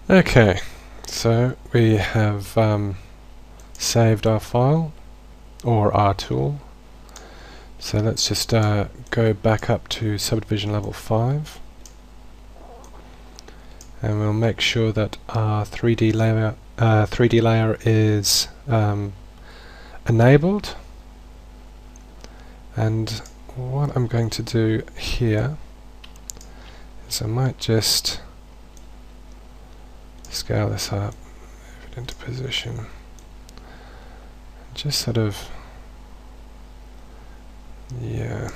Okay, so we have saved our file or our tool. So let's just go back up to subdivision level 5, and we'll make sure that our 3D layer is enabled. And what I'm going to do here is I might just scale this up, move it into position, just sort of, yeah.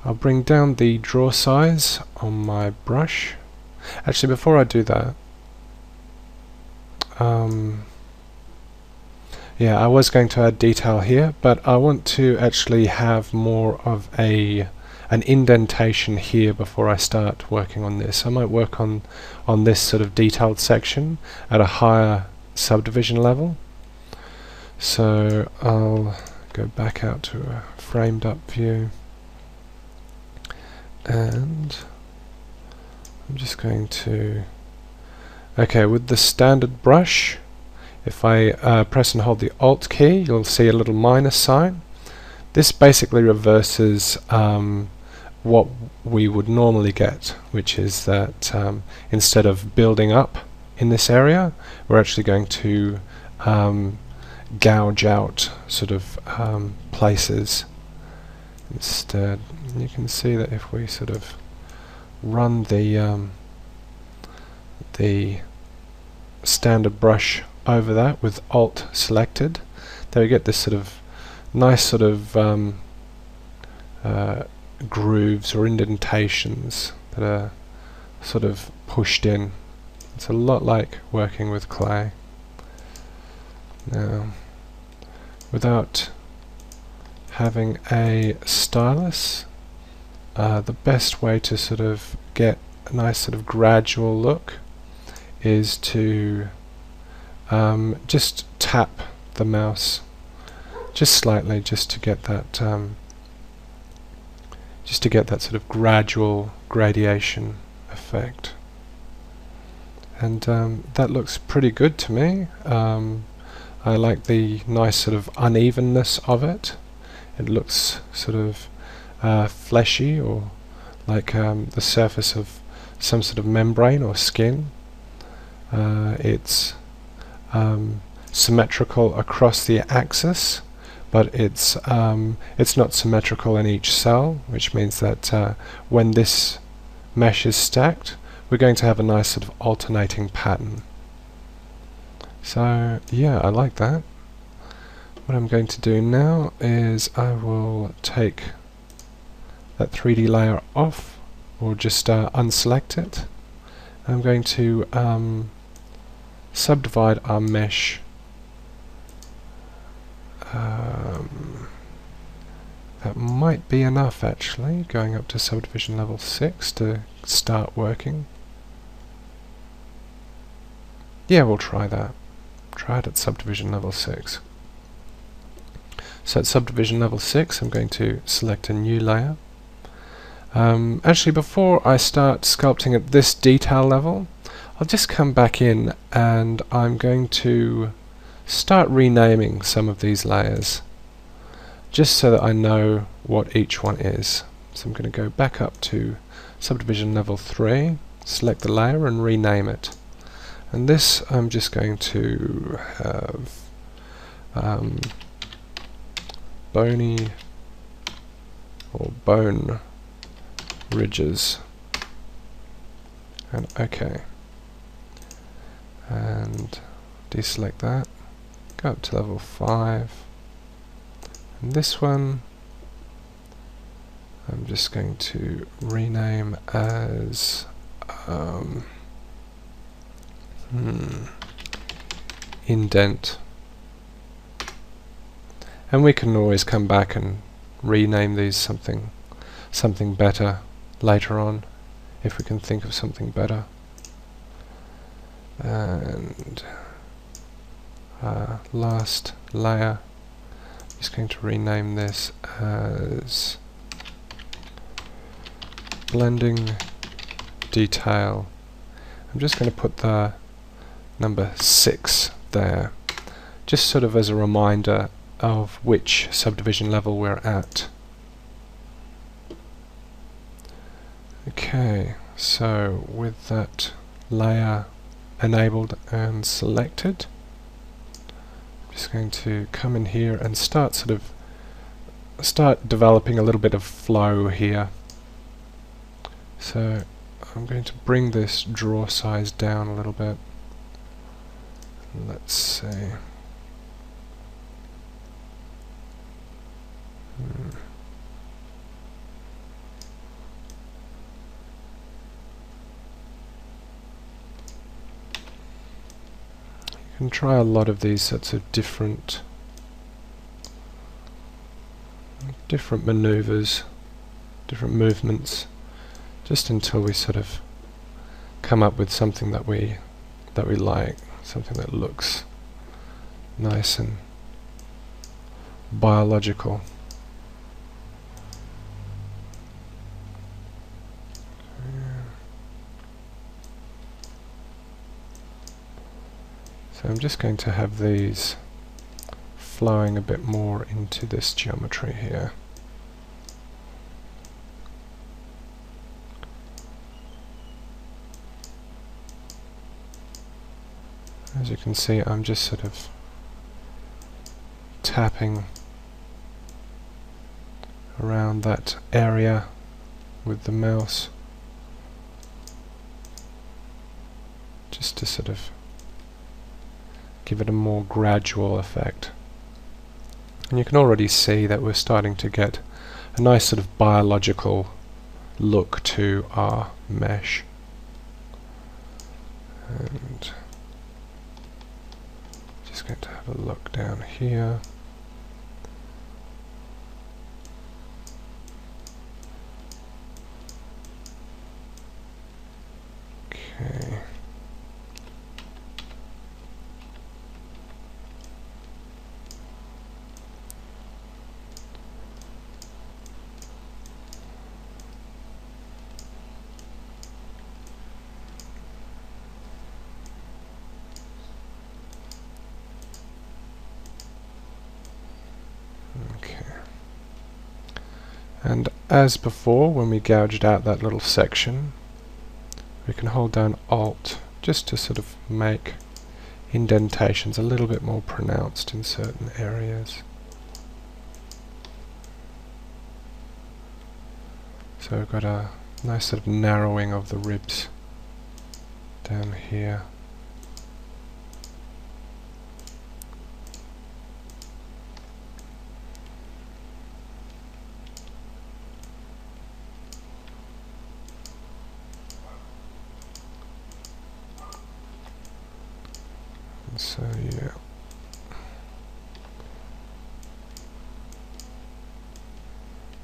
I'll bring down the draw size on my brush. Actually, before I do that, yeah, I was going to add detail here, but I want to actually have more of an indentation here before I start working on this. I might work on this sort of detailed section at a higher subdivision level. So I'll go back out to a framed up view, and I'm just going to, okay, with the standard brush, if I press and hold the Alt key, you'll see a little minus sign. This basically reverses what we would normally get, which is that instead of building up in this area, we're actually going to gouge out sort of places instead. You can see that if we sort of run the standard brush over that with Alt selected, then we get this sort of nice sort of grooves or indentations that are sort of pushed in. It's a lot like working with clay. Now, without having a stylus, the best way to sort of get a nice sort of gradual look is to just tap the mouse just slightly, just to get that sort of gradual gradation effect. And that looks pretty good to me. I like the nice sort of unevenness of it. It looks sort of fleshy, or like the surface of some sort of membrane or skin. It's symmetrical across the axis, but it's not symmetrical in each cell, which means that when this mesh is stacked, we're going to have a nice sort of alternating pattern. So yeah, I like that. What I'm going to do now is I will take that 3D layer off, or just unselect it. I'm going to subdivide our mesh. That might be enough, actually, going up to subdivision level 6 to start working. Yeah, we'll try that. Try it at subdivision level 6. So at subdivision level 6, I'm going to select a new layer. Actually, before I start sculpting at this detail level, I'll just come back in and I'm going to start renaming some of these layers, just so that I know what each one is. So I'm going to go back up to subdivision level 3, select the layer and rename it. And this I'm just going to have bony or bone ridges, and OK, and deselect that, go up to level 5, and this one I'm just going to rename as indent, and we can always come back and rename these something better later on if we can think of something better. And last layer, I'm just going to rename this as blending detail, I'm just going to put the number 6 there, just sort of as a reminder of which subdivision level we're at. Okay, so with that layer enabled and selected, I'm just going to come in here and start developing a little bit of flow here. So I'm going to bring this draw size down a little bit. Let's see. You can try a lot of these sorts of different maneuvers, different movements, just until we sort of come up with something that we like, something that looks nice and biological. So I'm just going to have these flowing a bit more into this geometry here. As you can see, I'm just sort of tapping around that area with the mouse, just to sort of give it a more gradual effect. And you can already see that we're starting to get a nice sort of biological look to our mesh. And just going to have a look down here. Okay. And as before, when we gouged out that little section, we can hold down Alt just to sort of make indentations a little bit more pronounced in certain areas. So we've got a nice sort of narrowing of the ribs down here. So yeah.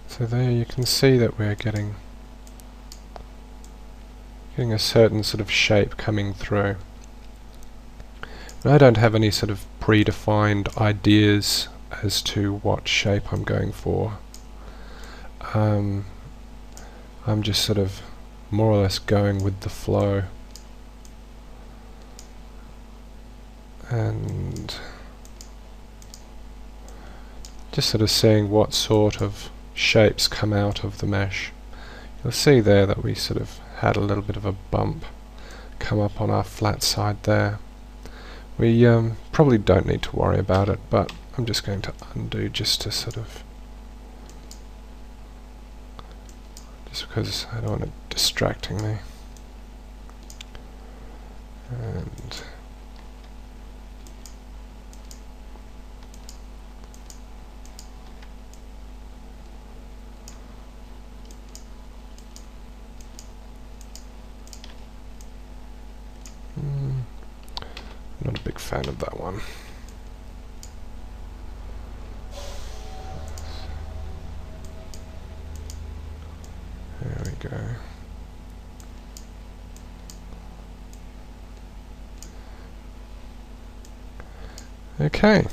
So there you can see that we're getting a certain sort of shape coming through. And I don't have any sort of predefined ideas as to what shape I'm going for. I'm just sort of more or less going with the flow. And just sort of seeing what sort of shapes come out of the mesh. You'll see there that we sort of had a little bit of a bump come up on our flat side there. We probably don't need to worry about it, but I'm just going to undo just to sort of, just because I don't want it distracting me. And not a big fan of that one. There we go. Okay.